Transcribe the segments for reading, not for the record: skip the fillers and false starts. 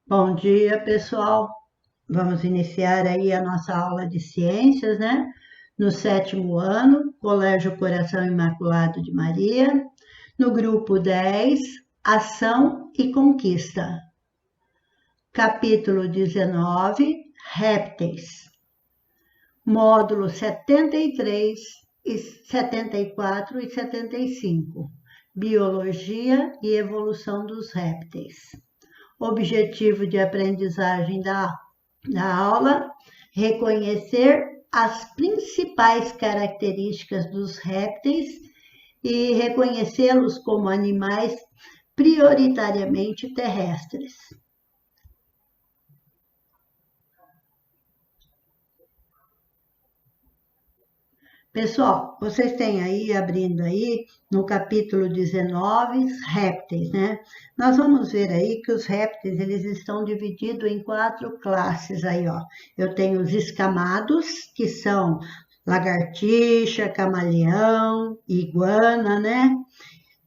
Bom dia, pessoal. Vamos iniciar aí a nossa aula de ciências, né? No sétimo ano, Colégio Coração Imaculado de Maria, no grupo 10, Ação e Conquista. Capítulo 19, Répteis. Módulo 73, 74 e 75. Biologia e evolução dos répteis. Objetivo de aprendizagem da aula: reconhecer as principais características dos répteis e reconhecê-los como animais prioritariamente terrestres. Pessoal, vocês têm aí, abrindo aí, no capítulo 19, répteis, né? Nós vamos ver aí que os répteis, eles estão divididos em 4 classes aí, ó. Eu tenho os escamados, que são lagartixa, camaleão, iguana, né?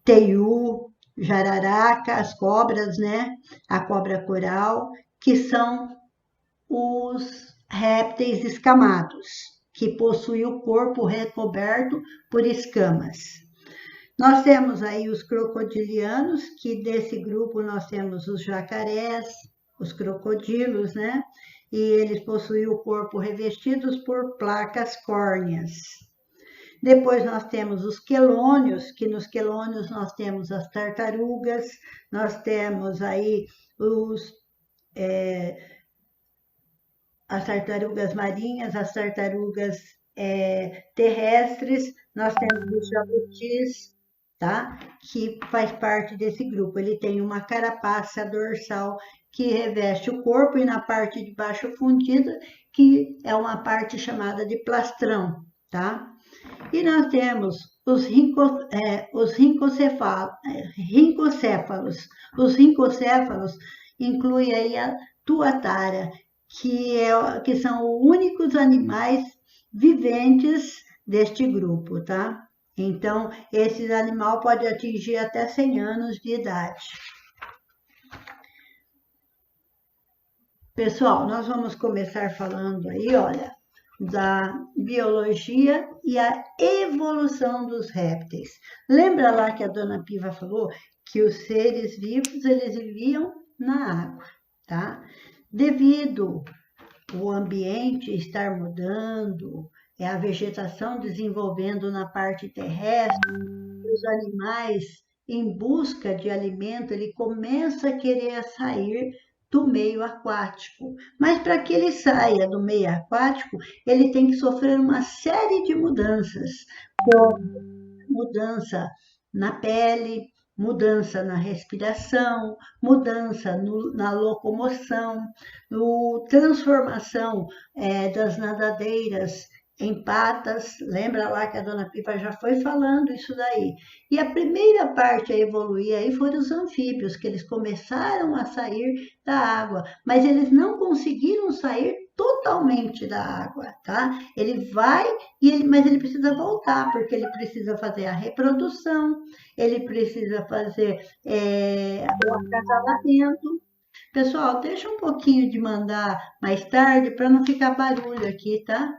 Teiu, jararaca, as cobras, né? A cobra coral, que são os répteis escamados, que possuem o corpo recoberto por escamas. Nós temos aí os crocodilianos, que desse grupo nós temos os jacarés, os crocodilos, né? E eles possuem o corpo revestidos por placas córneas. Depois nós temos os quelônios, que nos quelônios nós temos as tartarugas, nós temos aí as tartarugas marinhas, as tartarugas terrestres, nós temos os jabutis, tá? Que faz parte desse grupo. Ele tem uma carapaça dorsal que reveste o corpo e na parte de baixo fundida, que é uma parte chamada de plastrão, tá? E nós temos os rincocéfalos. Os rincocéfalos incluem aí a tuatara, que são os únicos animais viventes deste grupo, tá? Então, esse animal pode atingir até 100 anos de idade. Pessoal, nós vamos começar falando aí, olha, da biologia e a evolução dos répteis. Lembra lá que a dona Piva falou que os seres vivos, eles viviam na água, tá? Devido o ambiente estar mudando, a vegetação desenvolvendo na parte terrestre, os animais em busca de alimento, ele começa a querer sair do meio aquático. Mas para que ele saia do meio aquático, ele tem que sofrer uma série de mudanças, como mudança na pele, mudança na respiração, mudança na locomoção, transformação das nadadeiras em patas. Lembra lá que a dona Pipa já foi falando isso daí. E a primeira parte a evoluir aí foram os anfíbios, que eles começaram a sair da água, mas eles não conseguiram sair totalmente da água, tá? Ele vai, mas ele precisa voltar, porque ele precisa fazer a reprodução, ele precisa fazer o acasalamento. Pessoal, deixa um pouquinho de mandar mais tarde para não ficar barulho aqui, tá?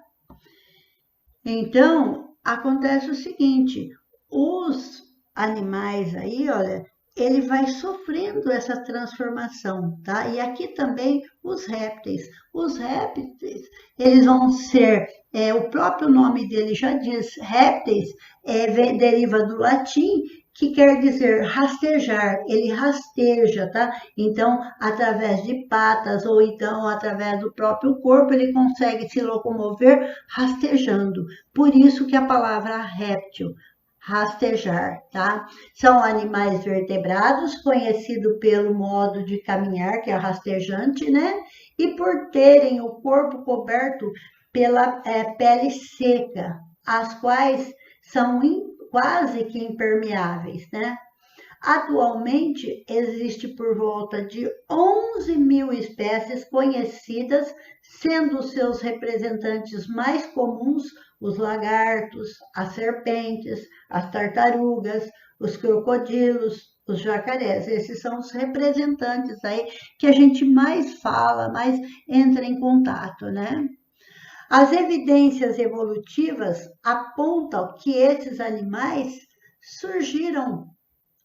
Então, acontece o seguinte, os animais aí, olha, ele vai sofrendo essa transformação, tá? E aqui também os répteis. Os répteis, eles vão ser, o próprio nome dele já diz, répteis, deriva do latim, que quer dizer rastejar, ele rasteja, tá? Então, através de patas ou então através do próprio corpo, ele consegue se locomover rastejando. Por isso que a palavra réptil, rastejar, tá? São animais vertebrados, conhecido pelo modo de caminhar, que é rastejante, né? E por terem o corpo coberto pela pele seca, as quais são quase que impermeáveis, né? Atualmente, existe por volta de 11 mil espécies conhecidas, sendo seus representantes mais comuns os lagartos, as serpentes, as tartarugas, os crocodilos, os jacarés. Esses são os representantes aí que a gente mais fala, mais entra em contato, né? As evidências evolutivas apontam que esses animais surgiram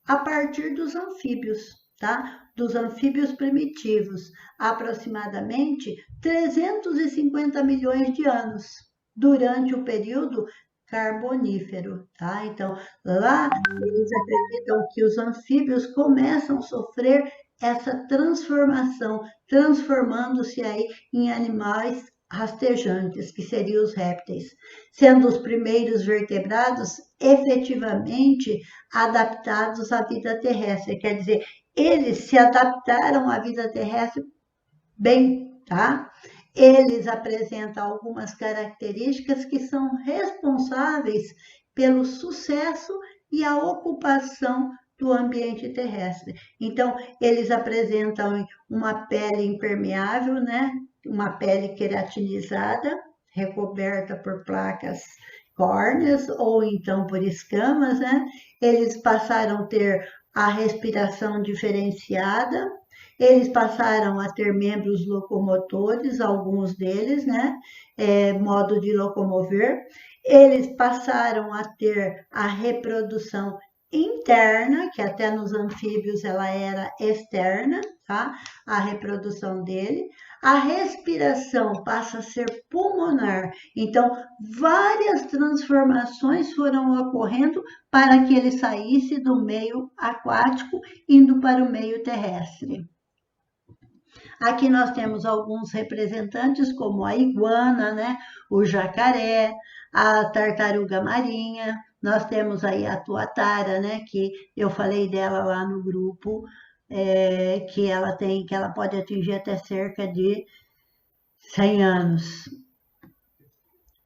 a partir dos anfíbios, tá? Dos anfíbios primitivos, aproximadamente 350 milhões de anos, durante o período carbonífero, tá? Então, lá eles acreditam que os anfíbios começam a sofrer essa transformação, transformando-se aí em animais rastejantes, que seriam os répteis, sendo os primeiros vertebrados efetivamente adaptados à vida terrestre. Quer dizer, eles se adaptaram à vida terrestre bem, tá? Eles apresentam algumas características que são responsáveis pelo sucesso e a ocupação do ambiente terrestre. Então, eles apresentam uma pele impermeável, né? Uma pele queratinizada, recoberta por placas córneas ou então por escamas, né? Eles passaram a ter a respiração diferenciada, eles passaram a ter membros locomotores, alguns deles, né? Modo de locomover. Eles passaram a ter a reprodução interna, que até nos anfíbios ela era externa, tá? A reprodução dele. A respiração passa a ser pulmonar. Então, várias transformações foram ocorrendo para que ele saísse do meio aquático, indo para o meio terrestre. Aqui nós temos alguns representantes, como a iguana, né? O jacaré, a tartaruga marinha. Nós temos aí a tuatara, né? Que eu falei dela lá no grupo, que ela pode atingir até cerca de 100 anos.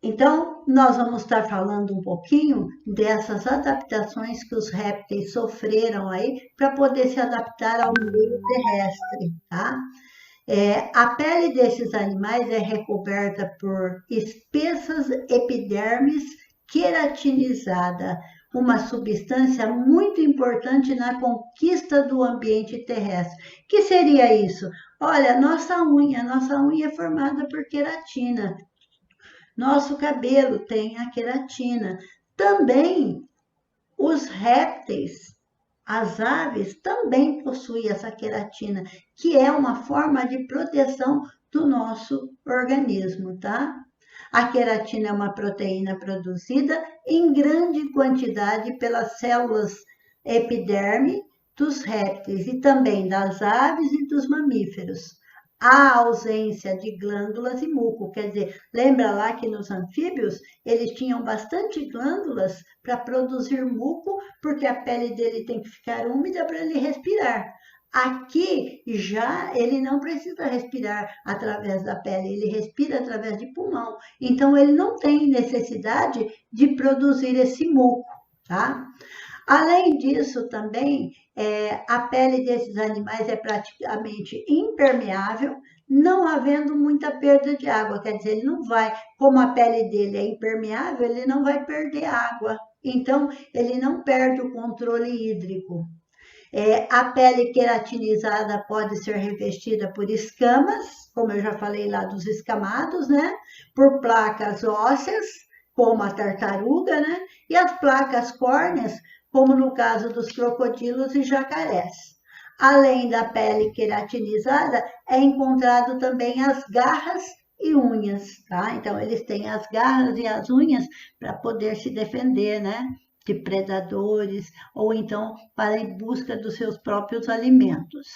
Então, nós vamos estar falando um pouquinho dessas adaptações que os répteis sofreram aí para poder se adaptar ao meio terrestre, tá? A pele desses animais é recoberta por espessas epidermes queratinizada, uma substância muito importante na conquista do ambiente terrestre. Que seria isso? Olha, nossa unha é formada por queratina. Nosso cabelo tem a queratina. Também os répteis, as aves também possuem essa queratina, que é uma forma de proteção do nosso organismo, tá? A queratina é uma proteína produzida em grande quantidade pelas células epiderme dos répteis e também das aves e dos mamíferos. Há ausência de glândulas e muco, quer dizer, lembra lá que nos anfíbios eles tinham bastante glândulas para produzir muco, porque a pele dele tem que ficar úmida para ele respirar. Aqui já ele não precisa respirar através da pele, ele respira através de pulmão. Então ele não tem necessidade de produzir esse muco, tá? Além disso, também, a pele desses animais é praticamente impermeável, não havendo muita perda de água. Quer dizer, ele não vai, como a pele dele é impermeável, ele não vai perder água. Então, ele não perde o controle hídrico. A pele queratinizada pode ser revestida por escamas, como eu já falei lá dos escamados, né? Por placas ósseas, como a tartaruga, né? E as placas córneas, como no caso dos crocodilos e jacarés. Além da pele queratinizada, é encontrado também as garras e unhas, tá? Então, eles têm as garras e as unhas para poder se defender, né? De predadores, ou então para ir em busca dos seus próprios alimentos.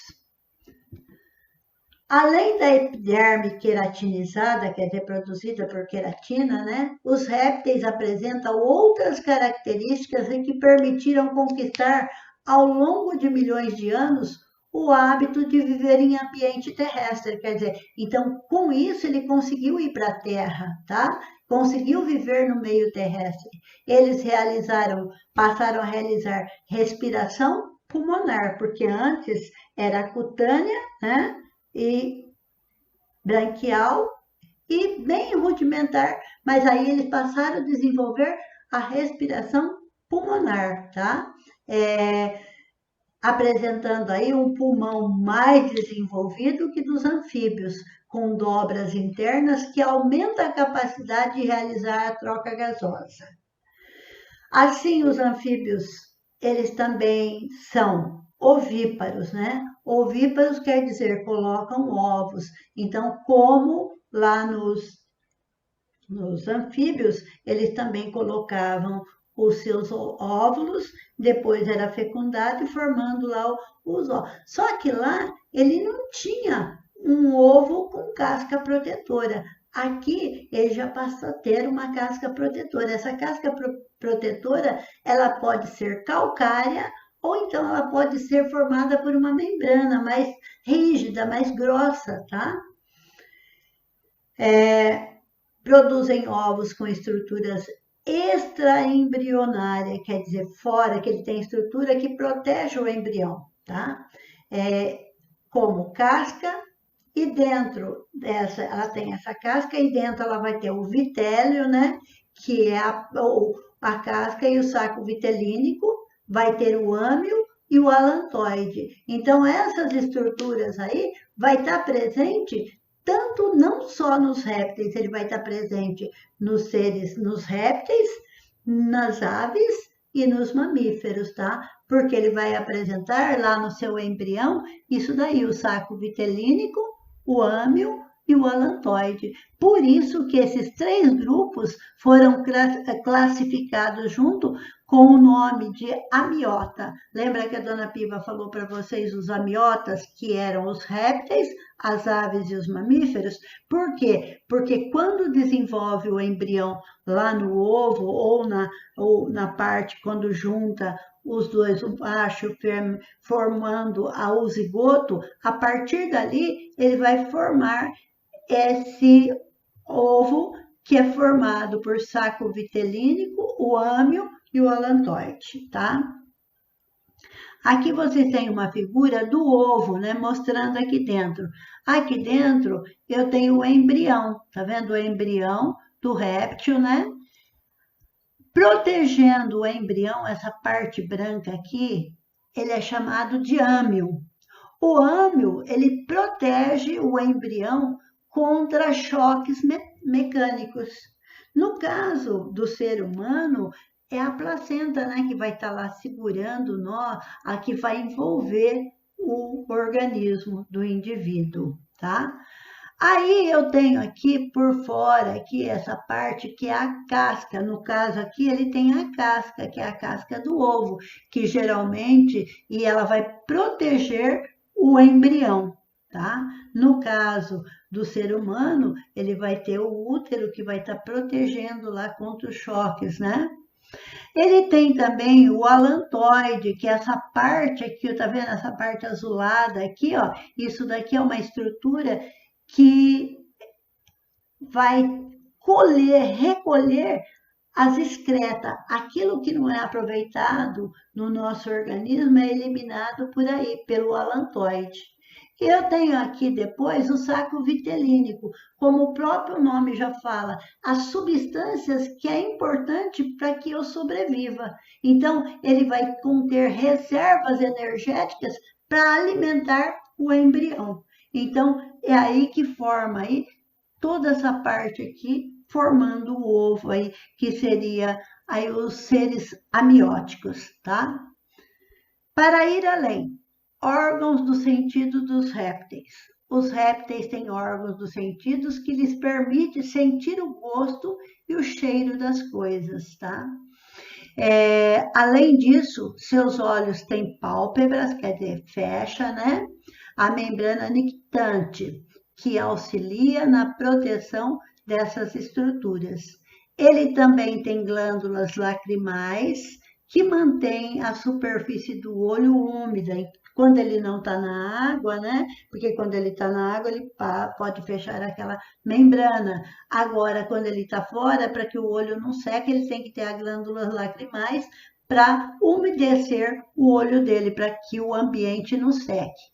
Além da epiderme queratinizada, que é reproduzida por queratina, né? Os répteis apresentam outras características que permitiram conquistar, ao longo de milhões de anos, o hábito de viver em ambiente terrestre. Quer dizer, então, com isso, ele conseguiu ir para a Terra, tá? Conseguiu viver no meio terrestre. Eles passaram a realizar respiração pulmonar, porque antes era cutânea, né? E branquial e bem rudimentar, mas aí eles passaram a desenvolver a respiração pulmonar, tá? apresentando aí um pulmão mais desenvolvido que dos anfíbios, com dobras internas que aumenta a capacidade de realizar a troca gasosa. Assim, os anfíbios, eles também são ovíparos, né? Ovíparos quer dizer colocam ovos. Então, como lá nos anfíbios, eles também colocavam os seus óvulos, depois era fecundado e formando lá os ovos. Só que lá ele não tinha um ovo com casca protetora. Aqui ele já passa a ter uma casca protetora. Essa casca protetora, ela pode ser calcária ou então ela pode ser formada por uma membrana mais rígida, mais grossa, tá? Produzem ovos com estruturas extraembrionárias, quer dizer, fora, que ele tem estrutura que protege o embrião, tá? Como casca, e dentro dessa, ela tem essa casca, e dentro ela vai ter o vitélio, né? Que é a casca e o saco vitelínico, vai ter o âmio e o alantoide. Então, essas estruturas aí vai estar presente tanto não só nos répteis, ele vai estar presente nos seres, nos répteis, nas aves e nos mamíferos, tá? Porque ele vai apresentar lá no seu embrião isso daí, o saco vitelínico, o âmio e o alantoide. Por isso que esses 3 grupos foram classificados junto com o nome de amiota. Lembra que a dona Piva falou para vocês os amiotas, que eram os répteis, as aves e os mamíferos? Por quê? Porque quando desenvolve o embrião lá no ovo ou na parte, quando junta os dois, o macho e o fêmea, formando o zigoto, a partir dali ele vai formar esse ovo que é formado por saco vitelínico, o âmio e o alantoide, tá? Aqui você tem uma figura do ovo, né? Mostrando aqui dentro. Aqui dentro eu tenho o embrião, tá vendo o embrião do réptil, né? Protegendo o embrião, essa parte branca aqui, ele é chamado de âmio. O âmio, ele protege o embrião contra choques mecânicos. No caso do ser humano, é a placenta, né, que vai estar lá segurando nó, a que vai envolver o organismo do indivíduo, tá? Aí eu tenho aqui por fora, aqui essa parte que é a casca. No caso aqui ele tem a casca, que é a casca do ovo, que geralmente, e ela vai proteger o embrião, tá? No caso do ser humano, ele vai ter o útero que vai estar protegendo lá contra os choques, né? Ele tem também o alantoide, que é essa parte aqui, tá vendo essa parte azulada aqui, ó? Isso daqui é uma estrutura que vai recolher as excretas. Aquilo que não é aproveitado no nosso organismo é eliminado por aí, pelo alantoide. Eu tenho aqui depois o saco vitelínico, como o próprio nome já fala, as substâncias que é importante para que eu sobreviva. Então, ele vai conter reservas energéticas para alimentar o embrião. Então, é aí que forma aí toda essa parte aqui, formando o ovo aí, que seria aí os seres amióticos, tá? Para ir além, órgãos do sentido dos répteis. Os répteis têm órgãos dos sentidos que lhes permite sentir o gosto e o cheiro das coisas, tá? Além disso, seus olhos têm pálpebras, quer dizer, fecha, né? A membrana nictante, que auxilia na proteção dessas estruturas. Ele também tem glândulas lacrimais, que mantêm a superfície do olho úmida, quando ele não está na água, né? Porque quando ele está na água, ele pode fechar aquela membrana. Agora, quando ele está fora, para que o olho não seque, ele tem que ter as glândulas lacrimais para umedecer o olho dele, para que o ambiente não seque.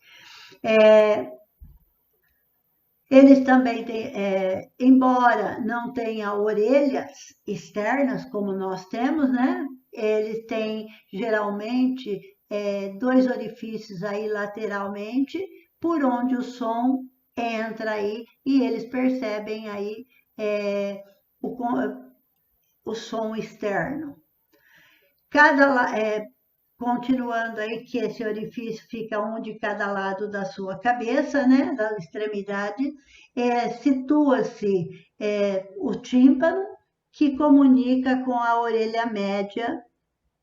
Eles também têm, embora não tenham orelhas externas, como nós temos, né? Eles têm, geralmente, dois orifícios aí lateralmente, por onde o som entra aí e eles percebem aí o som externo. Continuando aí que esse orifício fica um de cada lado da sua cabeça, né, da extremidade, situa-se o tímpano, que comunica com a orelha média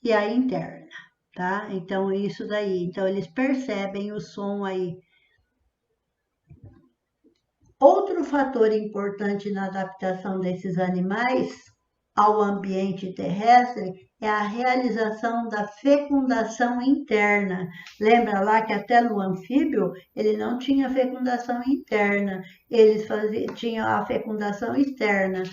e a interna, tá? Então, isso daí. Então, eles percebem o som aí. Outro fator importante na adaptação desses animais ao ambiente terrestre é a realização da fecundação interna. Lembra lá que até no anfíbio ele não tinha fecundação interna, eles tinham a fecundação externa.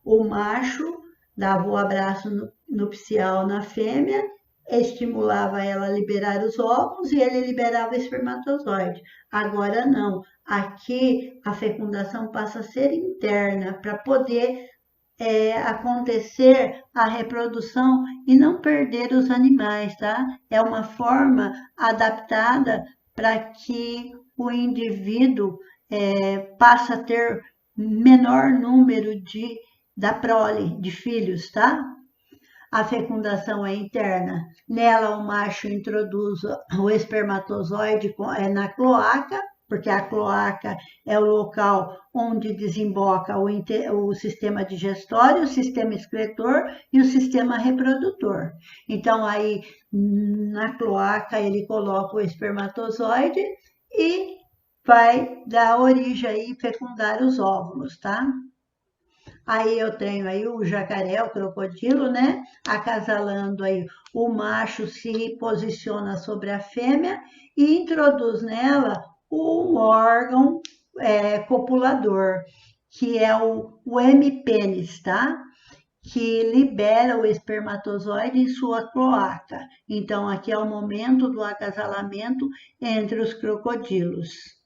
O macho dava o abraço nupcial na fêmea, estimulava ela a liberar os óvulos e ele liberava o espermatozoide. Agora não, aqui a fecundação passa a ser interna para poder acontecer a reprodução e não perder os animais, tá? É uma forma adaptada para que o indivíduo passe a ter menor número da prole, de filhos, tá? A fecundação é interna. Nela, o macho introduz o espermatozoide na cloaca, porque a cloaca é o local onde desemboca o sistema digestório, o sistema excretor e o sistema reprodutor. Então, aí, na cloaca, ele coloca o espermatozoide e vai dar origem aí, fecundar os óvulos, tá? Aí eu tenho aí o jacaré, o crocodilo, né? Acasalando aí, o macho se posiciona sobre a fêmea e introduz nela um órgão copulador, que é o hemipênis, tá? Que libera o espermatozoide em sua cloaca. Então, aqui é o momento do acasalamento entre os crocodilos.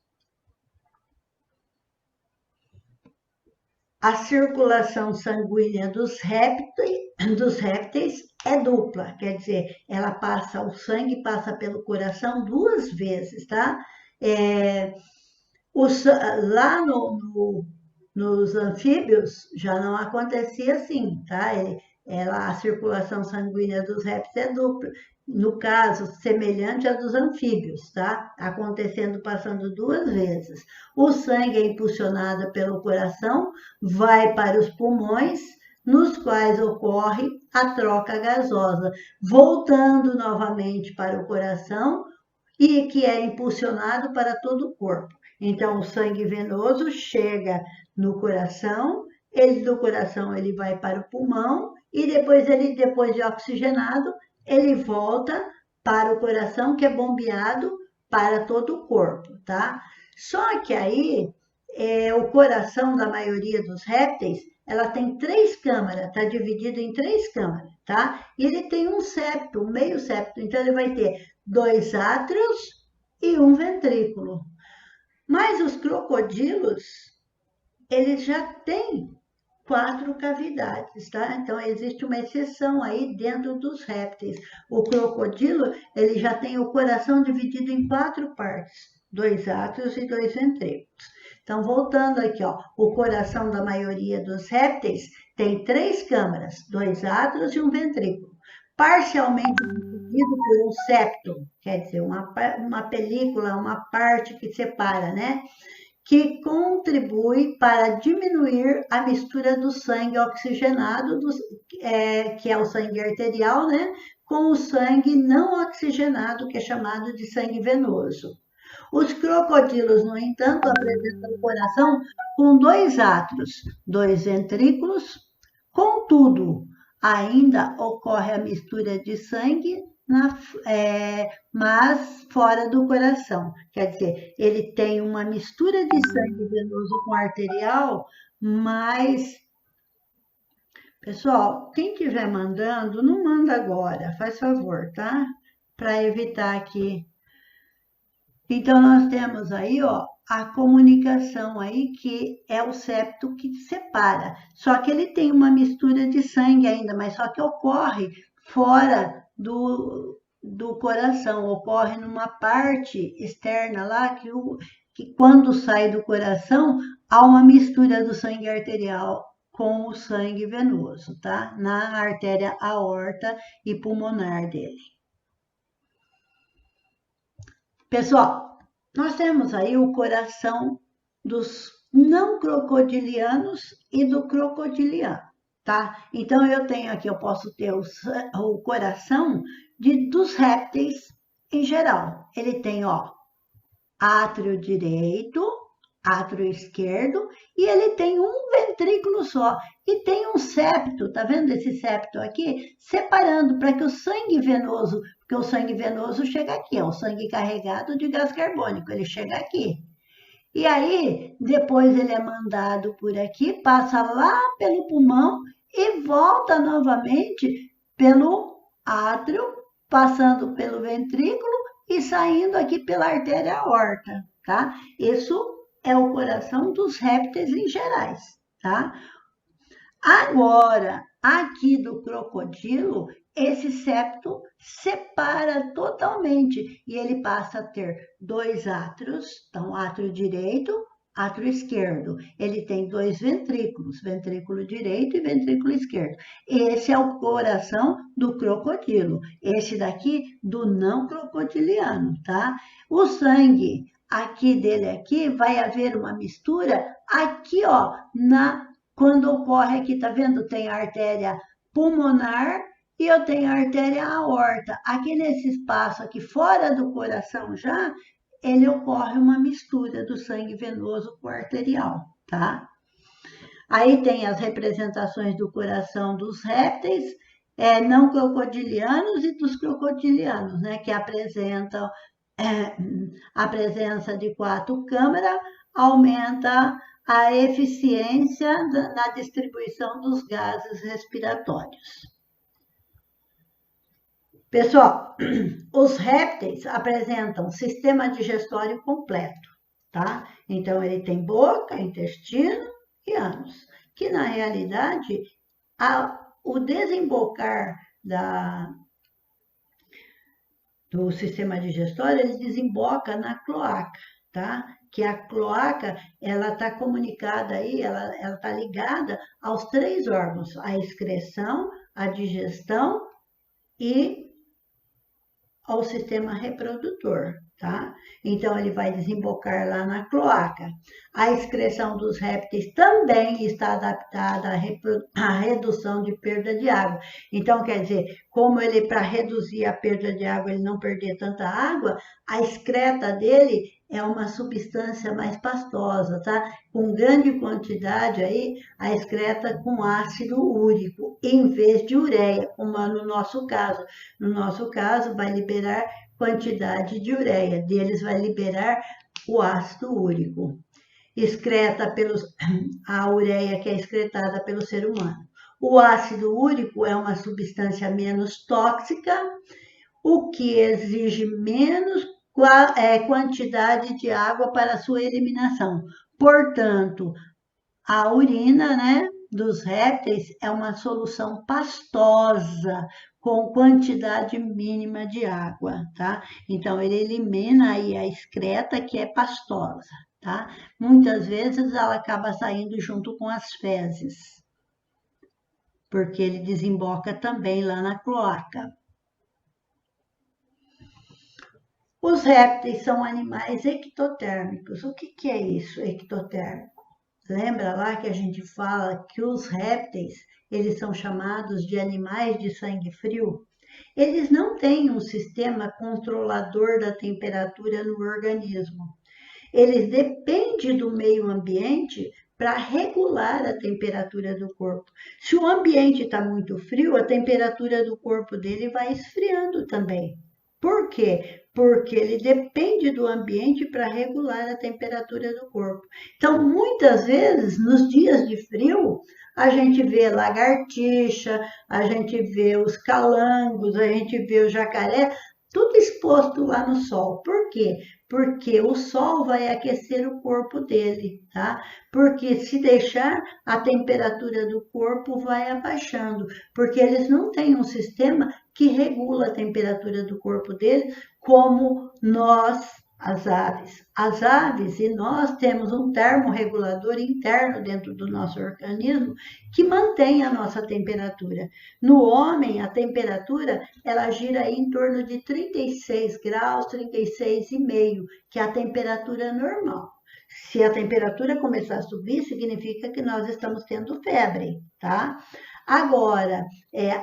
A circulação sanguínea dos répteis é dupla, quer dizer, o sangue passa pelo coração 2 vezes, tá? Lá nos anfíbios já não acontecia assim, tá? A circulação sanguínea dos répteis é dupla. No caso, semelhante à dos anfíbios, tá? Passando 2 vezes. O sangue é impulsionado pelo coração, vai para os pulmões, nos quais ocorre a troca gasosa, voltando novamente para o coração e que é impulsionado para todo o corpo. Então, o sangue venoso chega no coração, do coração ele vai para o pulmão e depois de oxigenado, ele volta para o coração, que é bombeado para todo o corpo, tá? Só que aí, o coração da maioria dos répteis, ela tem 3 câmaras, está dividido em 3 câmaras, tá? E ele tem um septo, um meio septo, então ele vai ter 2 átrios e um ventrículo. Mas os crocodilos, eles já têm 4 cavidades, tá? Então, existe uma exceção aí dentro dos répteis. O crocodilo, ele já tem o coração dividido em 4 partes, 2 átrios e 2 ventrículos. Então, voltando aqui, ó, o coração da maioria dos répteis tem 3 câmaras, 2 átrios e um ventrículo, parcialmente dividido por um septo, quer dizer, uma película, uma parte que separa, né? Que contribui para diminuir a mistura do sangue oxigenado, que é o sangue arterial, né, com o sangue não oxigenado, que é chamado de sangue venoso. Os crocodilos, no entanto, apresentam o coração com 2 átrios, 2 ventrículos, contudo, ainda ocorre a mistura de sangue, mas fora do coração. Quer dizer, ele tem uma mistura de sangue venoso com arterial, mas, pessoal, quem estiver mandando, não manda agora, faz favor, tá? Para evitar aqui. Então, nós temos aí, ó, a comunicação aí, que é o septo que separa. Só que ele tem uma mistura de sangue ainda, mas só que ocorre fora do coração, ocorre numa parte externa lá que quando sai do coração há uma mistura do sangue arterial com o sangue venoso, tá? Na artéria aorta e pulmonar dele. Pessoal, nós temos aí o coração dos não crocodilianos e do crocodiliano, tá? Então, eu posso ter o coração dos répteis em geral. Ele tem, ó, átrio direito, átrio esquerdo, e ele tem um ventrículo só. E tem um septo, tá vendo esse septo aqui? Separando para que o sangue venoso, porque o sangue venoso chega aqui, é o sangue carregado de gás carbônico, ele chega aqui. E aí, depois ele é mandado por aqui, passa lá pelo pulmão e volta novamente pelo átrio, passando pelo ventrículo e saindo aqui pela artéria aorta, tá? Isso é o coração dos répteis em gerais, tá? Agora, aqui do crocodilo, esse septo separa totalmente e ele passa a ter dois átrios, então átrio direito, átrio esquerdo. Ele tem dois ventrículos, ventrículo direito e ventrículo esquerdo. Esse é o coração do crocodilo, esse daqui do não crocodiliano, tá? O sangue aqui dele aqui vai haver uma mistura aqui, ó, quando ocorre aqui, tá vendo? Tem a artéria pulmonar e eu tenho a artéria aorta. Aqui nesse espaço aqui fora do coração já, ele ocorre uma mistura do sangue venoso com o arterial, tá? Aí tem as representações do coração dos répteis, não crocodilianos e dos crocodilianos, né? Que apresentam a presença de 4 câmaras, aumenta a eficiência na distribuição dos gases respiratórios. Pessoal, os répteis apresentam sistema digestório completo, tá? Então, ele tem boca, intestino e ânus, que na realidade, o desembocar do sistema digestório, ele desemboca na cloaca, tá? Que a cloaca, ela está comunicada aí, ela está ligada aos 3 órgãos, a excreção, a digestão e ao sistema reprodutor, tá? Então, ele vai desembocar lá na cloaca. A excreção dos répteis também está adaptada à redução de perda de água. Então, quer dizer, como ele, para reduzir a perda de água, ele não perder tanta água, a excreta dele é uma substância mais pastosa, tá? Com grande quantidade aí, a excreta com ácido úrico, em vez de ureia, como é no nosso caso. No nosso caso, vai liberar quantidade de ureia, deles vai liberar o ácido úrico. Excreta a ureia que é excretada pelo ser humano. O ácido úrico é uma substância menos tóxica, o que exige menos quantidade de água para sua eliminação. Portanto, a urina, né, dos répteis é uma solução pastosa, com quantidade mínima de água, tá? Então, ele elimina aí a excreta, que é pastosa, tá? Muitas vezes ela acaba saindo junto com as fezes, porque ele desemboca também lá na cloaca. Os répteis são animais ectotérmicos. O que é isso, ectotérmico? Lembra lá que a gente fala que os répteis, eles são chamados de animais de sangue frio? Eles não têm um sistema controlador da temperatura no organismo. Eles dependem do meio ambiente para regular a temperatura do corpo. Se o ambiente está muito frio, a temperatura do corpo dele vai esfriando também. Por quê? Porque ele depende do ambiente para regular a temperatura do corpo. Então, muitas vezes, nos dias de frio, a gente vê lagartixa, a gente vê os calangos, a gente vê o jacaré, tudo exposto lá no sol. Por quê? Porque o sol vai aquecer o corpo dele, tá? Porque se deixar, a temperatura do corpo vai abaixando, porque eles não têm um sistema que regula a temperatura do corpo dele, como nós, as aves. As aves e nós temos um termorregulador interno dentro do nosso organismo que mantém a nossa temperatura. No homem, a temperatura, ela gira aí em torno de 36 graus, 36,5, que é a temperatura normal. Se a temperatura começar a subir, significa que nós estamos tendo febre, tá? Agora,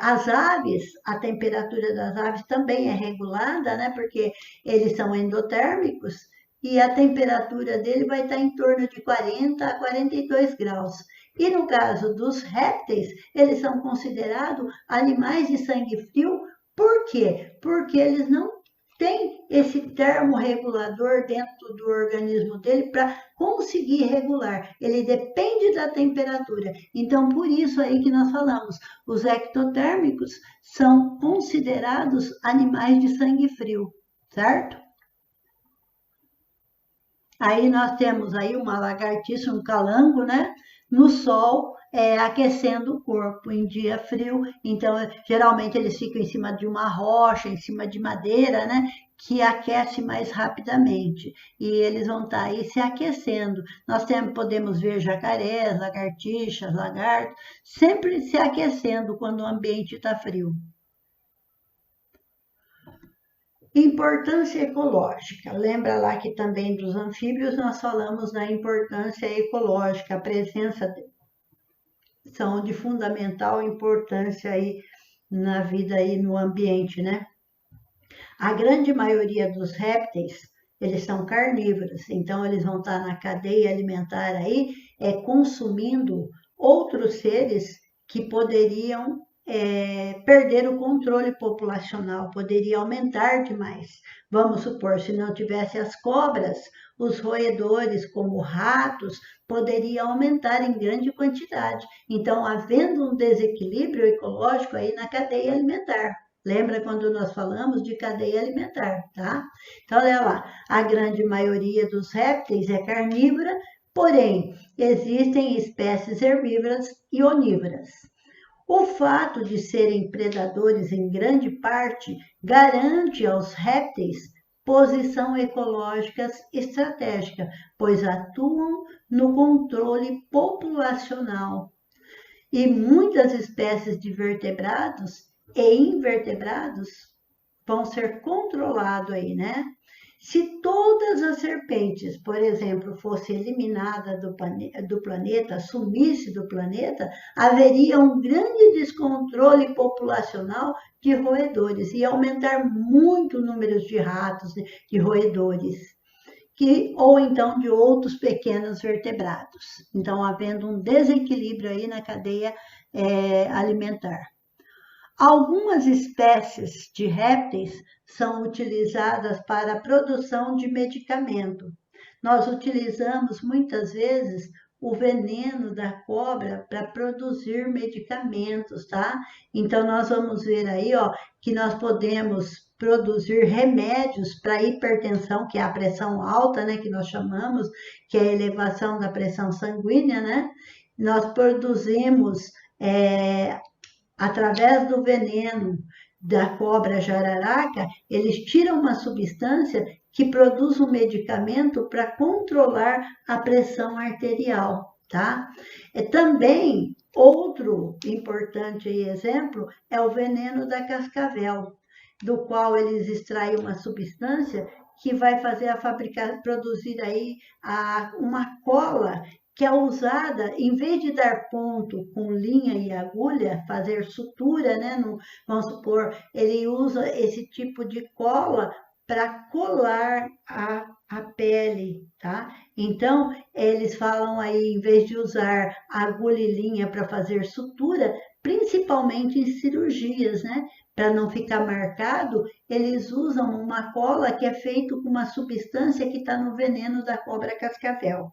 as aves, a temperatura das aves também é regulada, né? Porque eles são endotérmicos e a temperatura dele vai estar em torno de 40 a 42 graus. E no caso dos répteis, eles são considerados animais de sangue frio. Por quê? Porque eles não têm esse termorregulador dentro do organismo dele para conseguir regular. Ele depende da temperatura. Então, por isso aí que nós falamos, os ectotérmicos são considerados animais de sangue frio, certo? Aí nós temos aí uma lagartixa, um calango, né? No sol, aquecendo o corpo em dia frio. Então, geralmente eles ficam em cima de uma rocha, em cima de madeira, né? Que aquece mais rapidamente. E eles vão estar aí se aquecendo. Nós podemos ver jacarés, lagartixas, lagartos, sempre se aquecendo quando o ambiente está frio. Importância ecológica. Lembra lá que também dos anfíbios nós falamos da importância ecológica, a presença são de fundamental importância aí na vida aí no ambiente, né? A grande maioria dos répteis, eles são carnívoros, então eles vão estar na cadeia alimentar aí, consumindo outros seres que poderiam perder o controle populacional, poderia aumentar demais. Vamos supor, se não tivesse as cobras, os roedores, como ratos, poderiam aumentar em grande quantidade. Então, havendo um desequilíbrio ecológico aí na cadeia alimentar. Lembra quando nós falamos de cadeia alimentar, tá? Então, olha lá, a grande maioria dos répteis é carnívora, porém, existem espécies herbívoras e onívoras. O fato de serem predadores em grande parte garante aos répteis posição ecológica estratégica, pois atuam no controle populacional. E muitas espécies de vertebrados e invertebrados vão ser controlados aí, né? Se todas as serpentes, por exemplo, fossem eliminadas do planeta, sumisse do planeta, haveria um grande descontrole populacional de roedores e aumentar muito o número de ratos, de roedores, ou então de outros pequenos vertebrados. Então, havendo um desequilíbrio aí na cadeia alimentar. Algumas espécies de répteis são utilizadas para a produção de medicamento. Nós utilizamos muitas vezes o veneno da cobra para produzir medicamentos, tá? Então, nós vamos ver aí, ó, que nós podemos produzir remédios para hipertensão, que é a pressão alta, né, que nós chamamos, que é a elevação da pressão sanguínea, né? Nós produzimos através do veneno da cobra jararaca, eles tiram uma substância que produz um medicamento para controlar a pressão arterial, tá? Também, outro importante exemplo é o veneno da cascavel, do qual eles extraem uma substância que vai fazer produzir aí uma cola que é usada, em vez de dar ponto com linha e agulha, fazer sutura, né? Vamos supor, ele usa esse tipo de cola para colar a pele, tá? Então, eles falam aí, em vez de usar agulha e linha para fazer sutura, principalmente em cirurgias, né? Para não ficar marcado, eles usam uma cola que é feita com uma substância que está no veneno da cobra cascavel.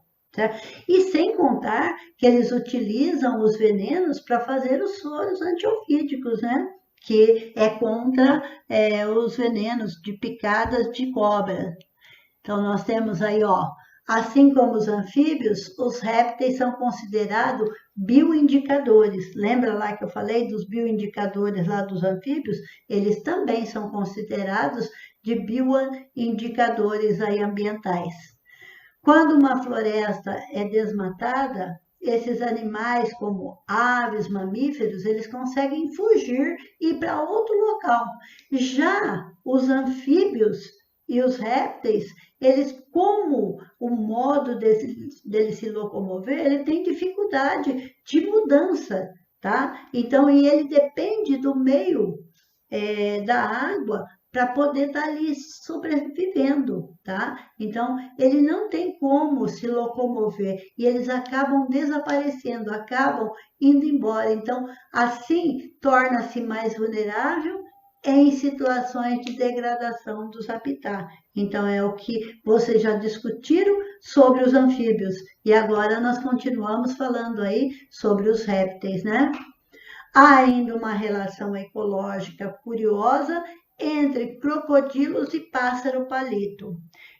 E sem contar que eles utilizam os venenos para fazer os soros antiofídicos, né? Que é contra os venenos de picadas de cobra. Então, nós temos aí, ó, Assim como os anfíbios, os répteis são considerados bioindicadores. Lembra lá que eu falei dos bioindicadores lá dos anfíbios? Eles também são considerados de bioindicadores aí ambientais. Quando uma floresta é desmatada, esses animais, como aves, mamíferos, eles conseguem fugir e ir para outro local. Já os anfíbios e os répteis, eles, como o modo dele se locomover, ele tem dificuldade de mudança, tá? Então, e ele depende do meio da água para poder estar ali sobrevivendo, tá? Então, ele não tem como se locomover e eles acabam desaparecendo, acabam indo embora. Então, assim, torna-se mais vulnerável em situações de degradação dos habitats. Então, é o que vocês já discutiram sobre os anfíbios. E agora nós continuamos falando aí sobre os répteis, né? Há ainda uma relação ecológica curiosa entre crocodilos e pássaro-palito.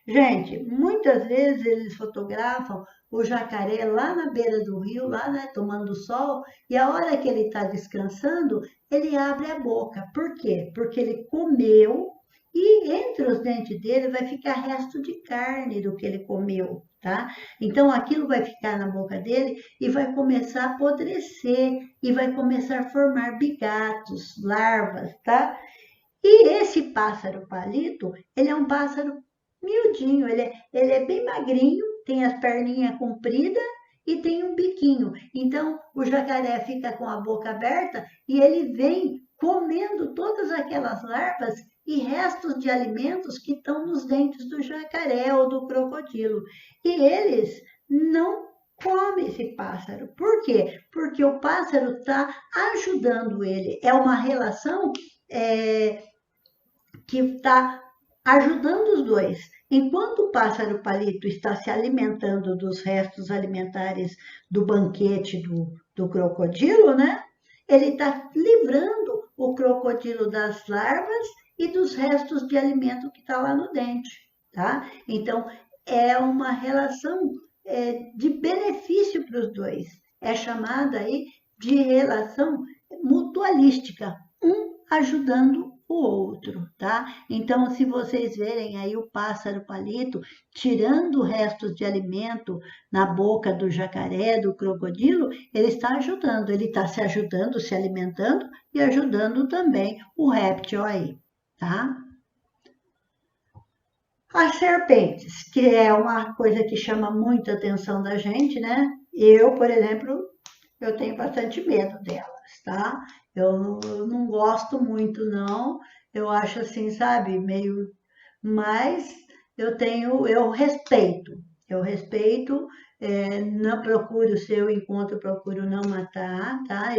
Gente, muitas vezes eles fotografam o jacaré lá na beira do rio, lá, né, tomando sol, e a hora que ele está descansando, ele abre a boca. Por quê? Porque ele comeu e entre os dentes dele vai ficar resto de carne do que ele comeu, tá? Então aquilo vai ficar na boca dele e vai começar a apodrecer e vai começar a formar bigatos, larvas, tá? E esse pássaro palito, ele é um pássaro miudinho, ele é bem magrinho, tem as perninhas compridas e tem um biquinho. Então, o jacaré fica com a boca aberta e ele vem comendo todas aquelas larvas e restos de alimentos que estão nos dentes do jacaré ou do crocodilo. E eles não comem esse pássaro. Por quê? Porque o pássaro está ajudando ele. É uma relação que está ajudando os dois. Enquanto o pássaro palito está se alimentando dos restos alimentares do banquete do crocodilo, né? Ele está livrando o crocodilo das larvas e dos restos de alimento que está lá no dente, tá? Então, é uma relação de benefício para os dois. É chamada aí de relação mutualística, um ajudando o outro, tá? Então, se vocês verem aí o pássaro palito tirando restos de alimento na boca do jacaré, do crocodilo, ele está ajudando, ele está se ajudando, se alimentando e ajudando também o réptil aí, tá? As serpentes, que é uma coisa que chama muita atenção da gente, né? Eu, por exemplo, eu tenho bastante medo delas, tá? Eu não gosto muito, não. Eu acho assim, sabe, meio... Mas eu respeito. Eu respeito, não procuro, se eu encontro, procuro não matar, tá?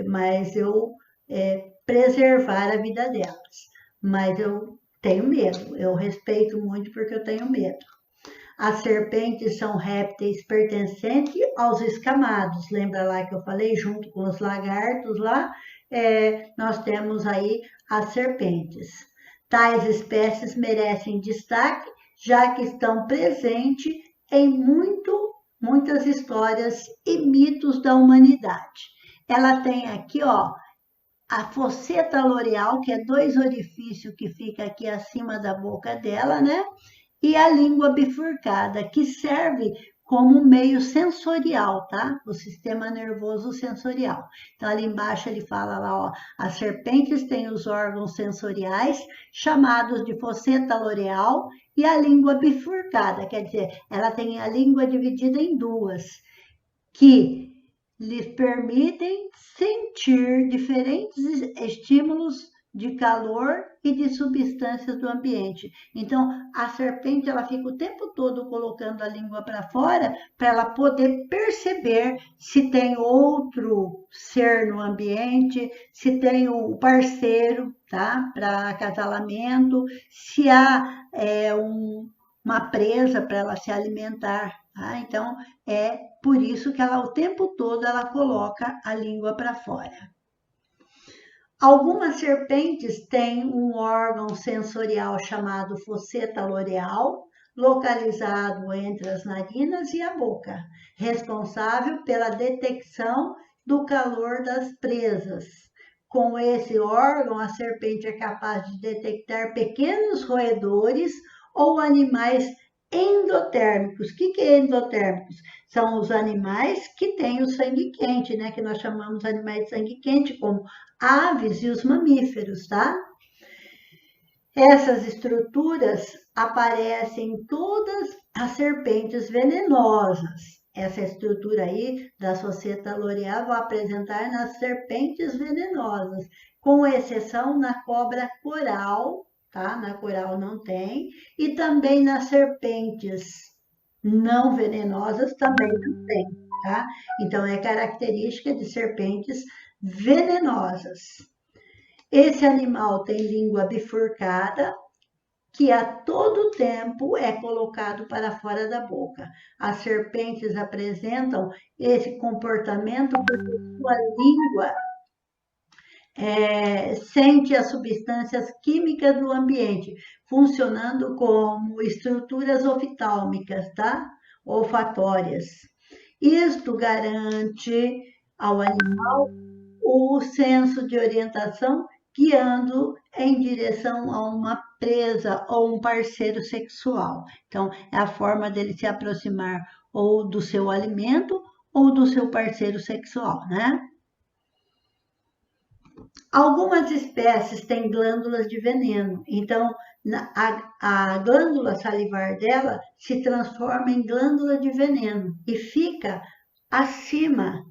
Mas eu preservar a vida delas. Mas eu tenho medo, eu respeito muito porque eu tenho medo. As serpentes são répteis pertencentes aos escamados. Lembra lá que eu falei, junto com os lagartos lá, nós temos aí as serpentes. Tais espécies merecem destaque, já que estão presentes em muitas histórias e mitos da humanidade. Ela tem aqui, ó, a fosseta loreal, que é 2 orifícios que fica aqui acima da boca dela, né? E a língua bifurcada, que serve como meio sensorial, tá? O sistema nervoso sensorial. Então, ali embaixo ele fala lá, ó, as serpentes têm os órgãos sensoriais, chamados de fosseta loreal, e a língua bifurcada, quer dizer, ela tem a língua dividida em duas, que lhes permitem sentir diferentes estímulos de calor e de substâncias do ambiente. Então, a serpente, ela fica o tempo todo colocando a língua para fora para ela poder perceber se tem outro ser no ambiente, se tem o parceiro, tá? Para acasalamento, se há uma presa para ela se alimentar. Tá? Então, é por isso que ela, o tempo todo, ela coloca a língua para fora. Algumas serpentes têm um órgão sensorial chamado fosseta loreal, localizado entre as narinas e a boca, responsável pela detecção do calor das presas. Com esse órgão, a serpente é capaz de detectar pequenos roedores ou animais endotérmicos. O que é endotérmicos? São os animais que têm o sangue quente, né? Que nós chamamos de animais de sangue quente, como aves e os mamíferos, tá? Essas estruturas aparecem em todas as serpentes venenosas. Essa estrutura aí da Societa L'Oréal vou apresentar nas serpentes venenosas, com exceção na cobra coral, tá? Na coral não tem, e também nas serpentes não venenosas também não tem, tá? Então é característica de serpentes venenosas. Esse animal tem língua bifurcada, que a todo tempo é colocado para fora da boca. As serpentes apresentam esse comportamento porque sua língua sente as substâncias químicas do ambiente, funcionando como estruturas oftálmicas, tá? Olfatórias. Isto garante ao animal o senso de orientação, guiando em direção a uma presa ou um parceiro sexual. Então, é a forma dele se aproximar ou do seu alimento ou do seu parceiro sexual, né? Algumas espécies têm glândulas de veneno, então a glândula salivar dela se transforma em glândula de veneno e fica acima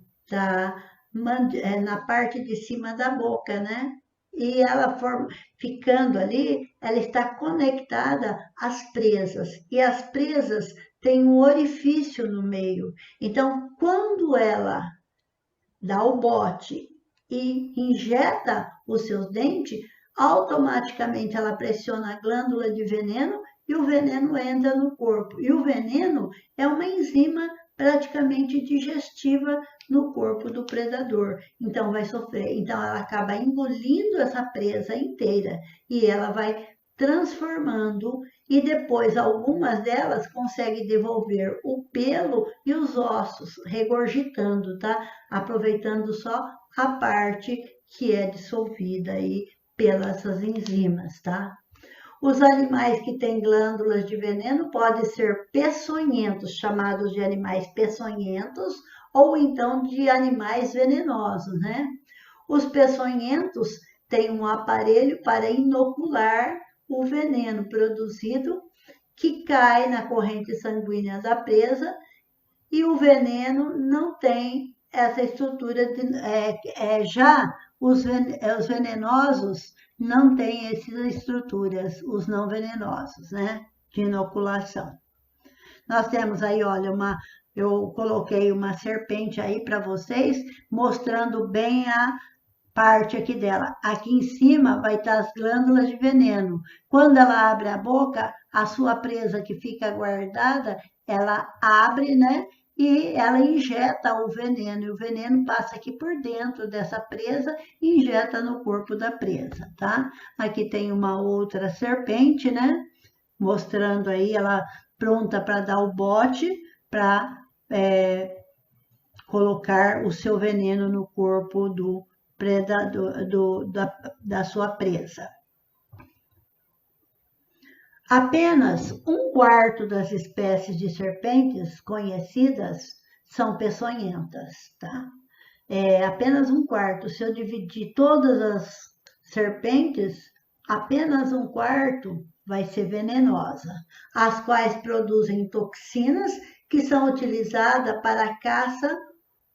na parte de cima da boca, né? E ela ficando ali, ela está conectada às presas. E as presas têm um orifício no meio. Então, quando ela dá o bote e injeta os seus dentes, automaticamente ela pressiona a glândula de veneno e o veneno entra no corpo. E o veneno é uma enzima praticamente digestiva no corpo do predador. Então vai sofrer, então ela acaba engolindo essa presa inteira e ela vai transformando e depois algumas delas conseguem devolver o pelo e os ossos, regurgitando, tá? Aproveitando só a parte que é dissolvida aí pelas enzimas, tá? Os animais que têm glândulas de veneno podem ser peçonhentos, chamados de animais peçonhentos, ou então de animais venenosos, né? Os peçonhentos têm um aparelho para inocular o veneno produzido, que cai na corrente sanguínea da presa, e o veneno não tem essa estrutura já os venenosos não têm essas estruturas, os não venenosos, né, de inoculação. Nós temos aí, olha, eu coloquei uma serpente aí para vocês, mostrando bem a parte aqui dela. Aqui em cima vai estar as glândulas de veneno. Quando ela abre a boca, a sua presa que fica guardada, ela abre, né? E ela injeta o veneno, e o veneno passa aqui por dentro dessa presa e injeta no corpo da presa, tá? Aqui tem uma outra serpente, né? Mostrando aí ela pronta para dar o bote, para colocar o seu veneno no corpo do predador, da sua presa. Apenas um quarto das espécies de serpentes conhecidas são peçonhentas, tá? Apenas um quarto. Se eu dividir todas as serpentes, apenas um quarto vai ser venenosa, as quais produzem toxinas que são utilizadas para caça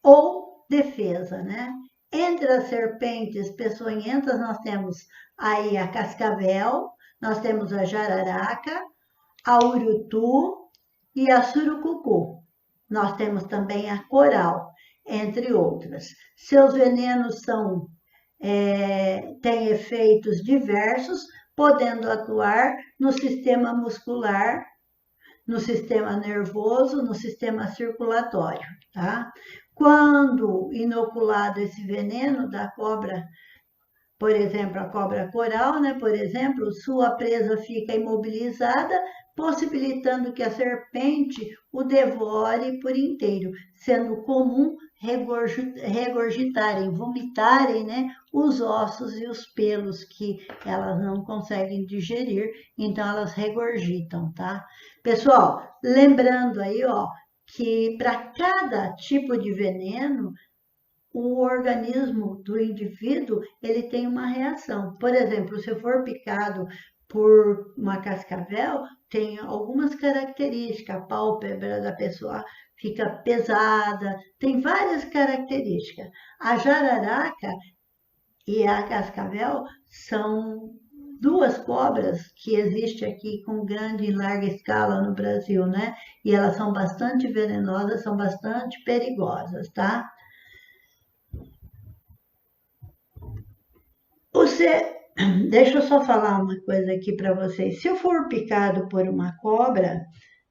ou defesa, né? Entre as serpentes peçonhentas, nós temos aí a cascavel, nós temos a jararaca, a urutu e a surucucu. Nós temos também a coral, entre outras. Seus venenos têm efeitos diversos, podendo atuar no sistema muscular, no sistema nervoso, no sistema circulatório, tá? Quando inoculado esse veneno da cobra, por exemplo, a cobra coral, né? Por exemplo, sua presa fica imobilizada, possibilitando que a serpente o devore por inteiro, sendo comum regurgitarem, vomitarem, né, os ossos e os pelos que elas não conseguem digerir, então elas regurgitam, tá? Pessoal, lembrando aí, ó, que para cada tipo de veneno, o organismo do indivíduo, ele tem uma reação. Por exemplo, se for picado por uma cascavel, tem algumas características. A pálpebra da pessoa fica pesada, tem várias características. A jararaca e a cascavel são duas cobras que existem aqui com grande e larga escala no Brasil, né? E elas são bastante venenosas, são bastante perigosas, tá? Deixa eu só falar uma coisa aqui para vocês. Se eu for picado por uma cobra,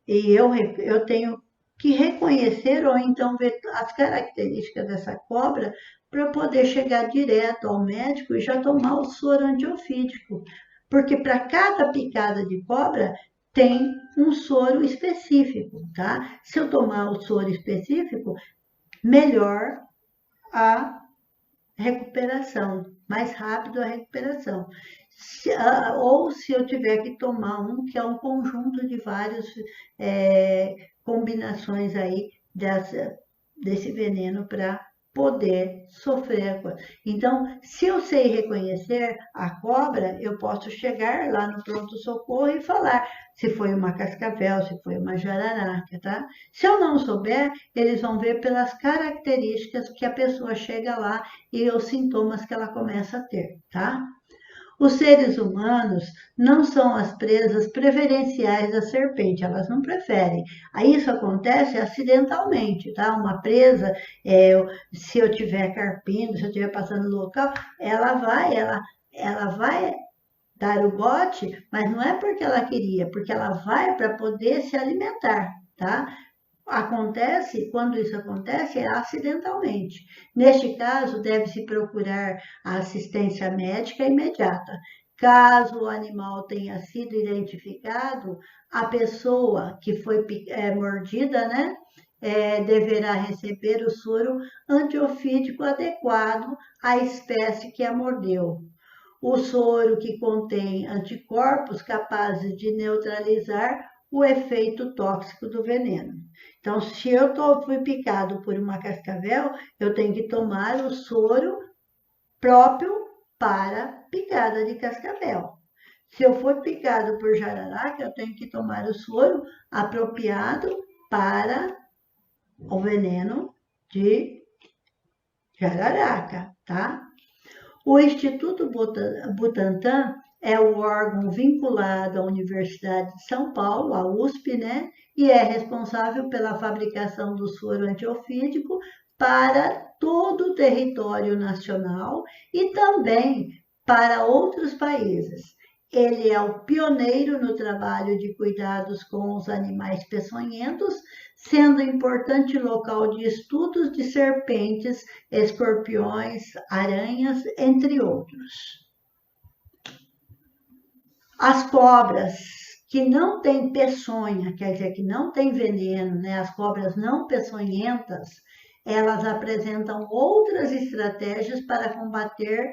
e eu tenho que reconhecer ou então ver as características dessa cobra para poder chegar direto ao médico e já tomar o soro antiofídico. Porque para cada picada de cobra tem um soro específico, tá? Se eu tomar o soro específico, melhor a recuperação, mais rápido a recuperação. Ou se eu tiver que tomar um, que é um conjunto de várias combinações aí desse veneno para poder sofrer a coisa. Então, se eu sei reconhecer a cobra, eu posso chegar lá no pronto-socorro e falar se foi uma cascavel, se foi uma jararaca, tá? Se eu não souber, eles vão ver pelas características que a pessoa chega lá e os sintomas que ela começa a ter, tá? Os seres humanos não são as presas preferenciais da serpente, elas não preferem. Aí isso acontece acidentalmente, tá? Uma presa, se eu estiver carpindo, se eu estiver passando no local, ela vai dar o bote, mas não é porque ela queria, porque ela vai para poder se alimentar, tá? Quando isso acontece, é acidentalmente. Neste caso, deve-se procurar a assistência médica imediata. Caso o animal tenha sido identificado, a pessoa que foi mordida, né, deverá receber o soro antiofídico adequado à espécie que a mordeu. O soro que contém anticorpos capazes de neutralizar o efeito tóxico do veneno. Então, se eu fui picado por uma cascavel, eu tenho que tomar o soro próprio para picada de cascavel. Se eu for picado por jararaca, eu tenho que tomar o soro apropriado para o veneno de jararaca, tá? O Instituto Butantan é o órgão vinculado à Universidade de São Paulo, a USP, né? E é responsável pela fabricação do soro antiofídico para todo o território nacional e também para outros países. Ele é o pioneiro no trabalho de cuidados com os animais peçonhentos, sendo importante local de estudos de serpentes, escorpiões, aranhas, entre outros. As cobras que não têm peçonha, quer dizer, que não têm veneno, né? As cobras não peçonhentas, elas apresentam outras estratégias para combater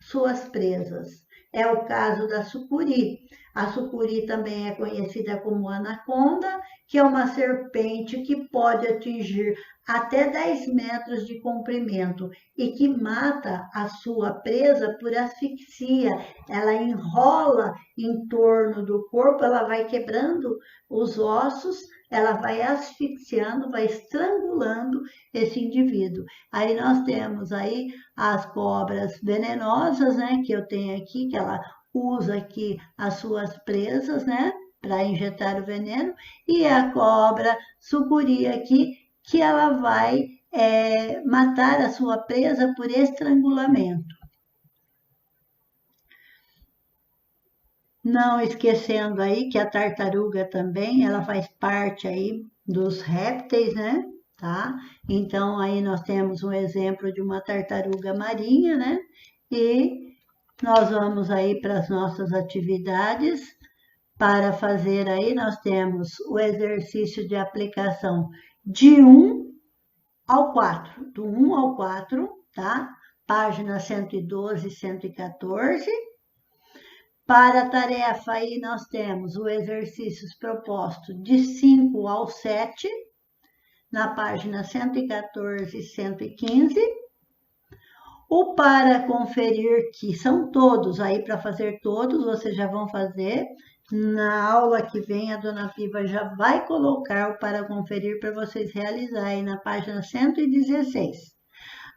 suas presas. É o caso da sucuri. A sucuri também é conhecida como anaconda, que é uma serpente que pode atingir até 10 metros de comprimento e que mata a sua presa por asfixia. Ela enrola em torno do corpo, ela vai quebrando os ossos, ela vai asfixiando, vai estrangulando esse indivíduo. Aí nós temos aí as cobras venenosas, né, que eu tenho aqui, que ela usa aqui as suas presas, né, para injetar o veneno, e a cobra sucuri aqui, que ela vai matar a sua presa por estrangulamento. Não esquecendo aí que a tartaruga também, ela faz parte aí dos répteis, né? Tá? Então, aí nós temos um exemplo de uma tartaruga marinha, né? E nós vamos aí para as nossas atividades. Para fazer aí, nós temos o exercício de aplicação de 1 ao 4, do 1 ao 4, tá? Página 112 e 114. Para a tarefa aí, nós temos o exercícios proposto de 5 ao 7, na página 114 e 115. O para conferir, que são todos, aí para fazer todos, vocês já vão fazer. Na aula que vem, a dona Piva já vai colocar o para conferir para vocês realizarem na página 116.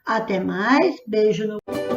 Até mais, beijo no...